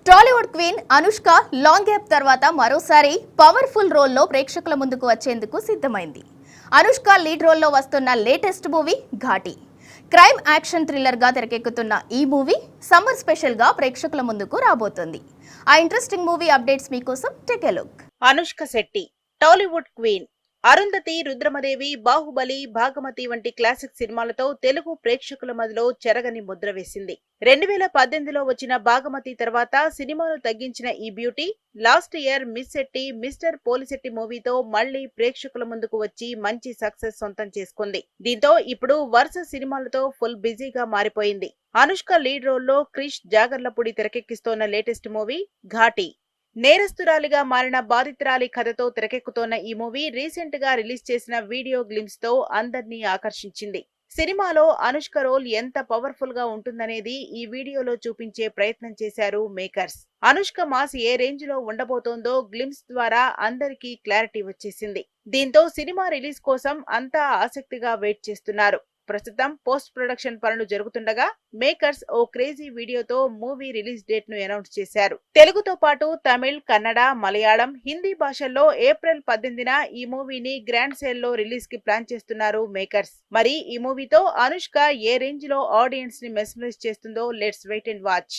Tollywood queen Anushka long gap తర్వాత మరోసారి powerful రోల్లో ప్రేక్షకుల ముందుకు వచ్చేందుకు సిద్ధమైంది. అనుష్క లీడ్ రోల్లో వస్తున్న latest movie Ghaati. Crime action thriller గా తెరకెక్కుతున్న ఈ మూవీ సమ్మర్ స్పెషల్ గా ప్రేక్షకుల ముందుకు రాబోతోంది. ఆ ఇంట్రెస్టింగ్ మూవీ అప్డేట్స్ మీకోసం take a look. Anushka Shetty Tollywood queen. Arundhati, Rudramadevi, Baahubali, Bhaagamathie వంటి క్లాసిక్ సినిమాలతో తెలుగు ప్రేక్షకుల మధ్యలో చెరగని ముద్ర వేసింది. 2018లో వచ్చిన భాగమతి తర్వాత సినిమాను తగ్గించిన ఈ beauty last year miss Shetty, mister Polishetty మూవీతో మళ్లీ ప్రేక్షకుల ముందుకు వచ్చి మంచి సక్సెస్ సొంతం చేసుకుంది. దీంతో ఇప్పుడు వరుస సినిమాలతో ఫుల్ బిజీగా మారిపోయింది. అనుష్క లీడ్ రోల్లో క్రిష్ జాగర్లపూడి తెరకెక్కిస్తోన్న లేటెస్ట్ మూవీ ఘాటి. నేరస్తురాలిగా మారిన బాధితురాలి కథతో తెరకెక్కుతోన్న ఈ మూవీ రీసెంట్ గా రిలీజ్ చేసిన వీడియో గ్లిమ్స్ తో అందర్నీ ఆకర్షించింది. సినిమాలో అనుష్క రోల్ ఎంత పవర్ఫుల్ గా ఉంటుందనేది ఈ వీడియోలో చూపించే ప్రయత్నం చేశారు మేకర్స్. అనుష్క మాస్ ఏ రేంజ్ లో ఉండబోతోందో గ్లిమ్స్ ద్వారా అందరికీ క్లారిటీ వచ్చేసింది. దీంతో సినిమా రిలీజ్ కోసం అంతా ఆసక్తిగా వెయిట్ చేస్తున్నారు. ప్రస్తుతం పోస్ట్ ప్రొడక్షన్ పనులు జరుగుతుండగా మేకర్స్ ఓ క్రేజీ వీడియోతో మూవీ రిలీజ్ డేట్ ను అనౌన్స్ చేశారు. తెలుగుతో పాటు తమిళ్, కన్నడ, మలయాళం, హిందీ భాషల్లో ఏప్రిల్ 18న ఈ మూవీని గ్రాండ్ సేల్ లో రిలీజ్ కి ప్లాన్ చేస్తున్నారు మేకర్స్. మరి ఈ మూవీతో అనుష్క ఏ రేంజ్ లో ఆడియన్స్ ని మెస్మరైజ్ చేస్తుందో లెట్స్ వెయిట్ అండ్ వాచ్.